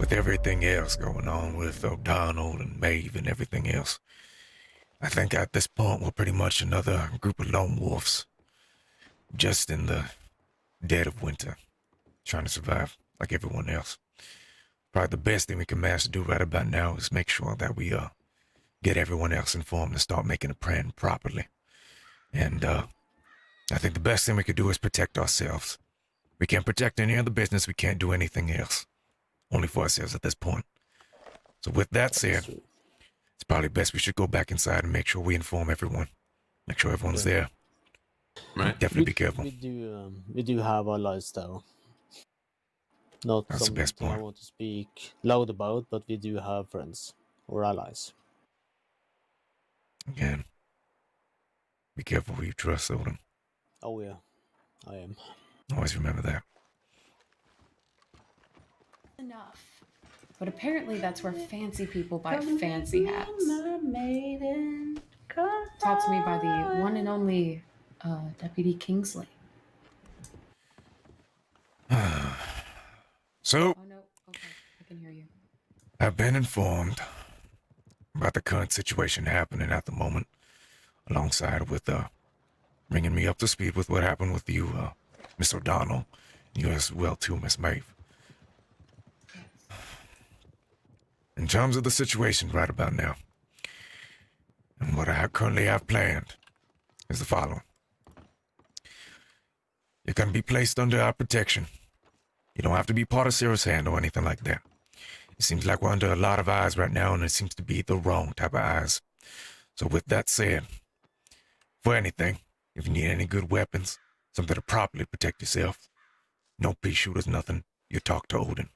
with everything else going on with O'Donnell and Maeve and everything else, I think at this point we're pretty much another group of lone wolves, just in the dead of winter, trying to survive like everyone else. Probably the best thing we can manage to do right about now is make sure that we get everyone else informed and start making a plan properly. And I think the best thing we could do is protect ourselves. We can't protect any other business. We can't do anything else. Only for ourselves at this point. So with that said, it's probably best we should go back inside and make sure we inform everyone. Make sure everyone's there. Right. Definitely be careful. We do have allies though. Not That's the best something I part. want to speak loud about, but we do have friends or allies. Again, be careful who you trust, Odin. Oh yeah, I am. Always remember that. Enough. But apparently that's where fancy people buy fancy hats. Taught to me by the one and only Deputy Kingsley. So, Oh no, okay, I can hear you. I've been informed about the current situation happening at the moment, alongside with bringing me up to speed with what happened with you, Miss O'Donnell, and you as well too, Miss Maeve. In terms of the situation right about now, and what I currently have planned is the following. You're going to be placed under our protection. You don't have to be part of Sarah's hand or anything like that. It seems like we're under a lot of eyes right now, and it seems to be the wrong type of eyes. So with that said, for anything, if you need any good weapons, something to properly protect yourself, no pea shooters, nothing, you talk to Odin.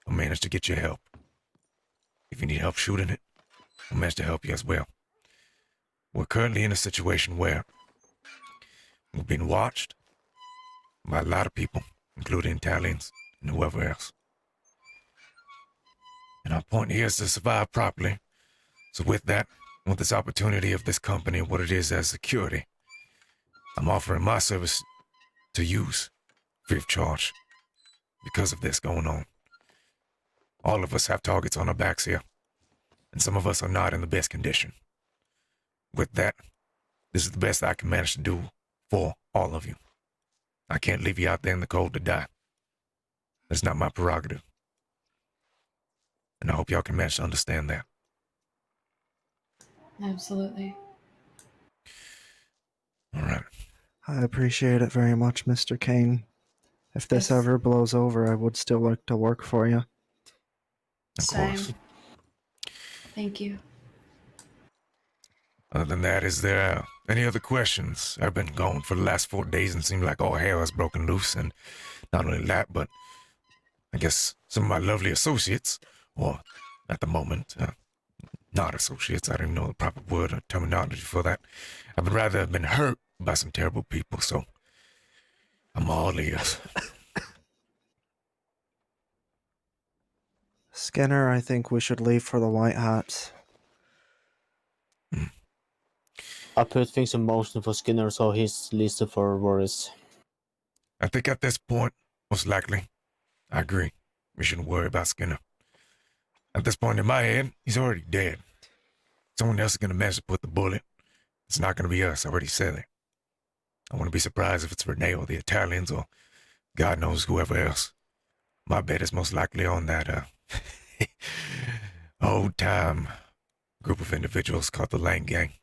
I'll manage to get you help. If you need help shooting it, I'll manage to help you as well. We're currently in a situation where we're being watched by a lot of people, including Italians and whoever else. And our point here is to survive properly. So with that, with this opportunity of this company, what it is as security, I'm offering my service to use free of charge because of this going on. All of us have targets on our backs here, and some of us are not in the best condition. With that, this is the best I can manage to do for all of you. I can't leave you out there in the cold to die. That's not my prerogative. And I hope y'all can manage to understand that. Absolutely. All right. I appreciate it very much, Mr. Kane. If this Yes. ever blows over, I would still like to work for you. Of Same. course. Thank you. Other than that, is there any other questions? I've been gone for the last 4 days and seemed like all hell has broken loose. And not only that, but I guess some of my lovely associates, or at the moment, not associates, I don't even know the proper word or terminology for that. I would rather have been hurt by some terrible people, so I'm all ears. Skinner, I think we should leave for the White Hats. I put things in motion for Skinner, so he's listed for worries. I think at this point, most likely, I agree. We shouldn't worry about Skinner. At this point in my head, he's already dead. Someone else is going to manage to put the bullet. It's not going to be us, I already said it. I wouldn't be surprised if it's Renee or the Italians or God knows whoever else. My bet is most likely on that old-time group of individuals called the Lane Gang.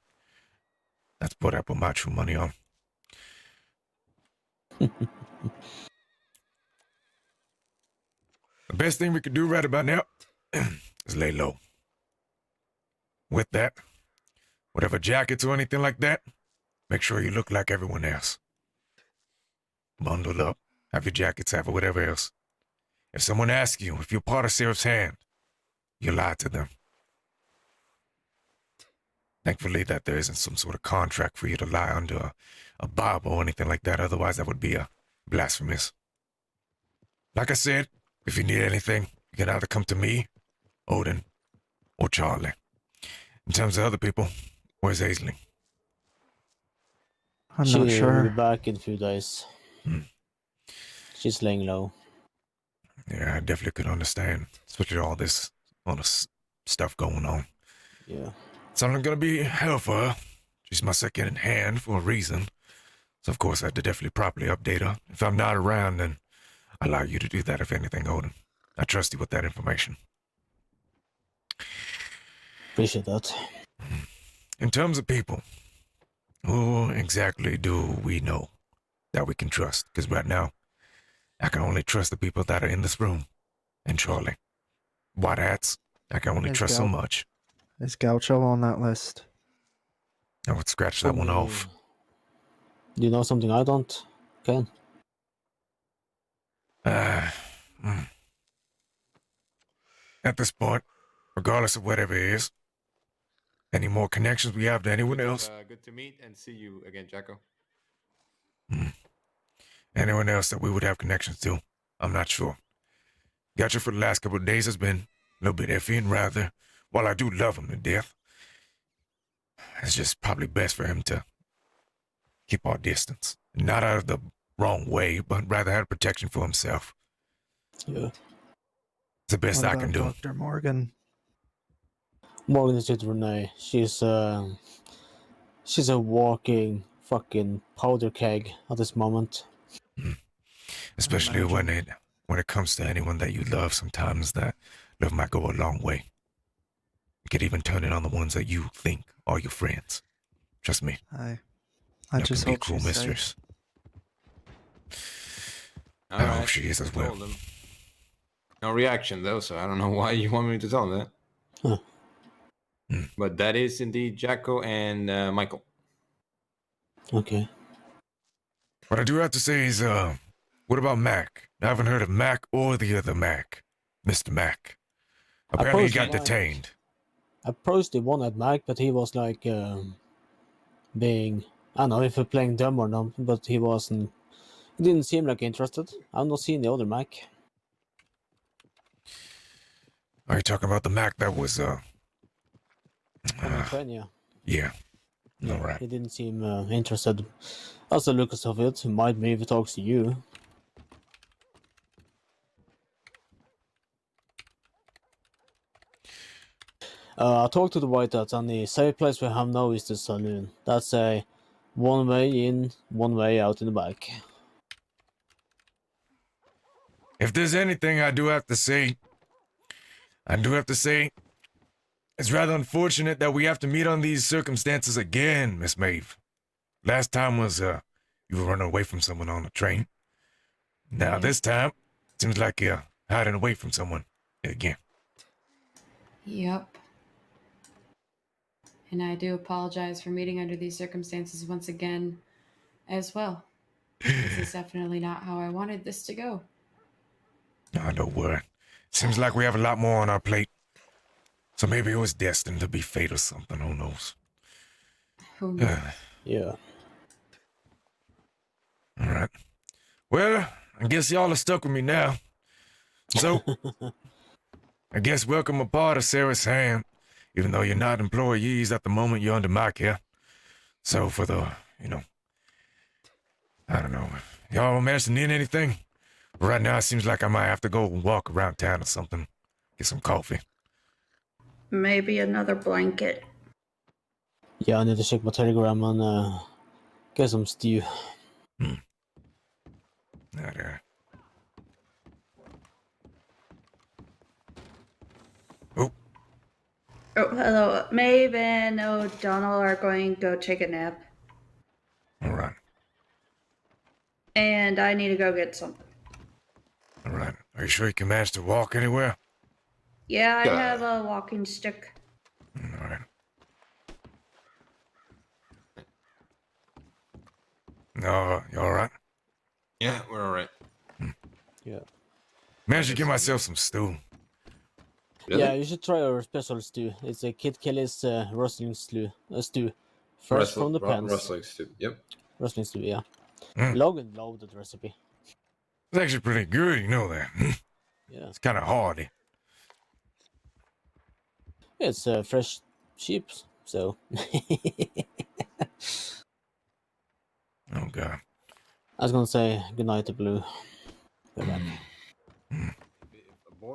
That's what I put my true money on. The best thing we could do right about now is lay low. With that, whatever jackets or anything like that, make sure you look like everyone else. Bundle up, have your jackets, have whatever else. If someone asks you if you're part of Sarah's hand, you lie to them. Thankfully that there isn't some sort of contract for you to lie under a Bible or anything like that, otherwise that would be blasphemous. Like I said, if you need anything, you can either come to me, Odin, or Charlie. In terms of other people, where's Aisley? I'm She not will sure. be back in a few days. She's laying low. Yeah, I definitely could understand, especially all this stuff going on. Yeah. It's only gonna be hell for her. She's my second in hand for a reason. So of course I had to definitely properly update her. If I'm not around, then I allow you to do that if anything, Odin. I trust you with that information. Appreciate that. In terms of people, who exactly do we know that we can trust? Because right now, I can only trust the people that are in this room. And Charlie. White hats, I can only Is trust so much. Is Gaucho on that list? I would scratch that one off. Do you know something I don't? Ken? Uh, mm. At this point, regardless of whatever it is, any more connections we have to anyone else? Good to meet and see you again, Jacko. Anyone else that we would have connections to? I'm not sure. Gotcha for the last couple of days has been a little bit iffy, and rather, while I do love him to death, it's just probably best for him to keep our distance. Not out of the wrong way, but rather out of protection for himself. Yeah. It's the best What I about can do. Dr. Morgan? Morgan is with Renee. She's a walking fucking powder keg at this moment. Especially when it comes to anyone that you love, sometimes that love might go a long way. You could even turn it on the ones that you think are your friends. Trust me. I That just can be a hope cruel she's mistress. All I right. hope she is as well. Told him. No reaction though, so I don't know why you want me to tell him that. Huh. But that is indeed Jacko and Michael. Okay. What I do have to say is, what about Mac? I haven't heard of Mac or the other Mac, Mr. Mac. Apparently he got Mac. detained. I approached the one at Mac, but he was like being, I don't know if we're playing dumb or not, but he wasn't. He didn't seem like interested. I've not seen the other Mac. Are you talking about the Mac that was, On the train, yeah. yeah. Yeah, All right. he didn't seem interested. As the looks of it, he might maybe talks to you. I talked to the white hats, and the safe place we have now is the saloon. That's a one way in, one way out in the back. If there's anything I do have to say, it's rather unfortunate that we have to meet on these circumstances again, Miss Maeve. Last time was, you were running away from someone on the train. Now Yeah. this time, seems like you're hiding away from someone again. Yep. And I do apologize for meeting under these circumstances once again as well. This is definitely not how I wanted this to go. Oh, don't worry. Seems like we have a lot more on our plate. So maybe it was destined to be fate or something, who knows? Who knows? Yeah. All right. Well, I guess y'all are stuck with me now. So, I guess welcome a part of Sarah's hand. Even though you're not employees at the moment, you're under my care. So for the, I don't know. Y'all managed to need anything? Right now, it seems like I might have to go walk around town or something. Get some coffee. Maybe another blanket. Yeah, I need to check my telegram and get some stew. Not Oh, Oh, hello. Maeve and O'Donnell are going to go take a nap. all right. And I need to go get something. All right. Are you sure you can manage to walk anywhere? Yeah, I Good. have a walking stick. All right. No, you all right? Yeah, we're all right. Yeah. Managed to get myself some stew. Really? Yeah, you should try our special stew. It's a Kid Kelly's rustling stew. Fresh from the pens. Rustling stew. Yep. Rustling stew, yeah. Mm. Logan loved that recipe. It's actually pretty good, you know that. Yeah. It's kind of hardy. It's fresh sheep, so. Oh, God. I was gonna say goodnight to Blue. Go back.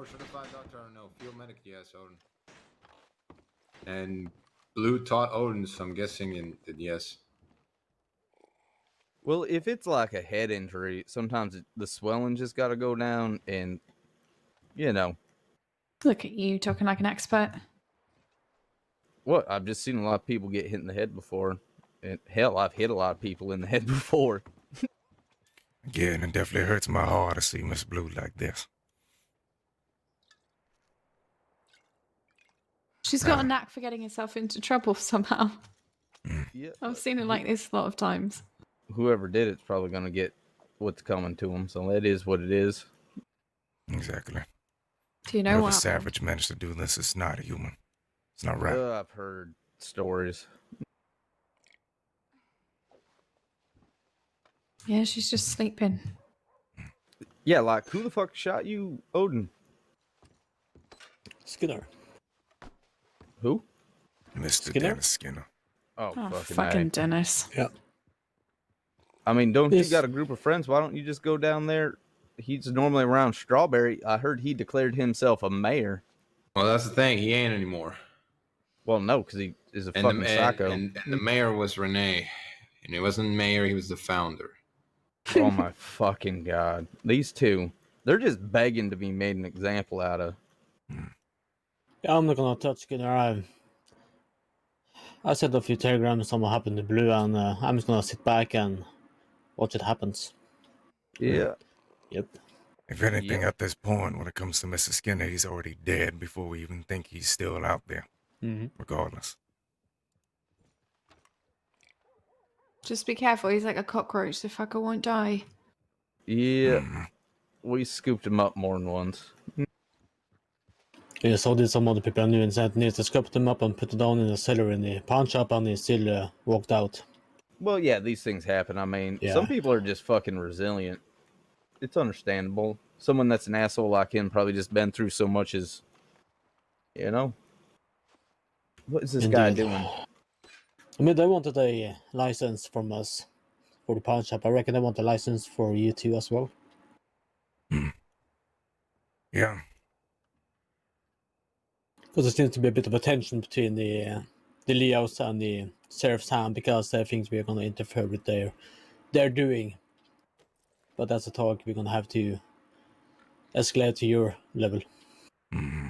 board certified doctor? I don't know. Field medic, yes, Odin. And Blue taught Odin, so I'm guessing in yes. Well, if it's like a head injury, sometimes the swelling just got to go down, and you know Look at you talking like an expert. what? I've just seen a lot of people get hit in the head before, and hell, I've hit a lot of people in the head before. Again, it definitely hurts my heart to see Miss Blue like this. She's got a knack for getting herself into trouble somehow. Yeah, I've seen it like this a lot of times. whoever did it's probably gonna get what's coming to them. So it is what it is. Exactly. Do you know Whoever what? savage managed to do this is not a human. It's not right. I've heard stories. Yeah, she's just sleeping. Yeah, like who the fuck shot you, Odin? Skinner. Who? Mr. Skinner? Dennis Skinner. Oh, fucking fucking A. Dennis. Yeah. I mean, don't Yes. you got a group of friends? Why don't you just go down there? He's normally around Strawberry. I heard he declared himself a mayor. Well, that's the thing. He ain't anymore. Well, no, because he is a And fucking the, psycho. and the mayor was Renee. And he wasn't mayor, he was the founder. Oh my fucking god. These two, they're just begging to be made an example out of. Yeah, I'm not gonna touch Skinner. I sent a few telegrams on what happened to Blue, and I'm just gonna sit back and watch it happens. Yeah. Yep. If anything, Yep. at this point, when it comes to Mr. Skinner, he's already dead before we even think he's still out there, Mm-hmm. regardless. Just be careful. He's like a cockroach. The fucker won't die. Yeah. Mhm. We scooped him up more than once. Yeah, so did some other people I knew, and said needs to scoop them up and put it down in the cellar in the pawn shop, and he still walked out. Well, yeah, these things happen. I mean, Yeah. some people are just fucking resilient. It's understandable. Someone that's an asshole like him probably just been through so much as, you know. What is this guy Indeed. doing? I mean, they wanted a license from us for the pawn shop. I reckon they want a license for you too as well. Yeah. Because there seems to be a bit of a tension between the Leos and the Sheriff's Hand, because they think we're going to interfere with their doing. But that's a talk we're going to have to escalate to your level. Mhm.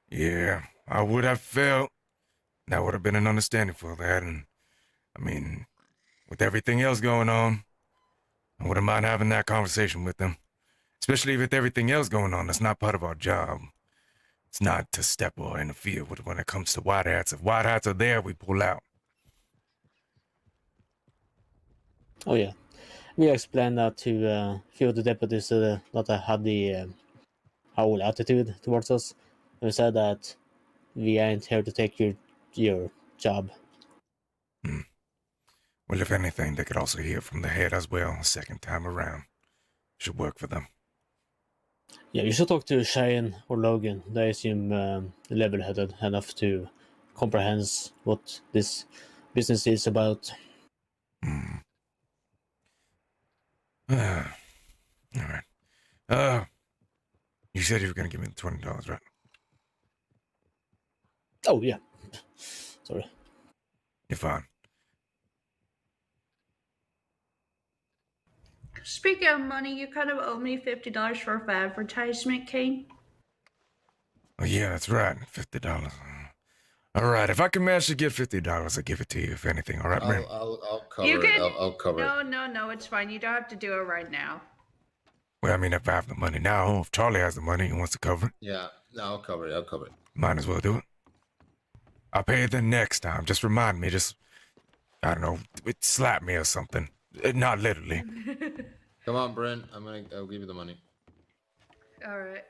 Yeah, I would have felt that would have been an understanding for that. And I mean, with everything else going on, I wouldn't mind having that conversation with them. Especially with everything else going on, that's not part of our job. It's not to step or interfere with when it comes to white hats. If white hats are there, we pull out. Oh yeah, we explained that to a few of the deputies that had the whole attitude towards us. We said that we ain't here to take your job. Well, if anything, they could also hear from the head as well a second time around. Should work for them. Yeah, you should talk to Shane or Logan. They seem level-headed enough to comprehend what this business is about. Hmm. All right. You said you were gonna give me the $20, right? Oh yeah, sorry. You're fine. Speaking of money, you kind of owe me $50 for an advertisement, Kane. Oh yeah, that's right. $50. All right. If I can manage to get $50, I'll give it to you. If anything, all right, man. I'll cover You it. can. I'll cover it. No, it's fine. You don't have to do it right now. Well, I mean, if I have the money now, if Charlie has the money and wants to cover it, Yeah, no, I'll cover it. I'll cover it. might as well do it. I'll pay it the next time. Just remind me. Just, I don't know, slap me or something. Not literally. Come on, Brent. I'll give you the money. All right.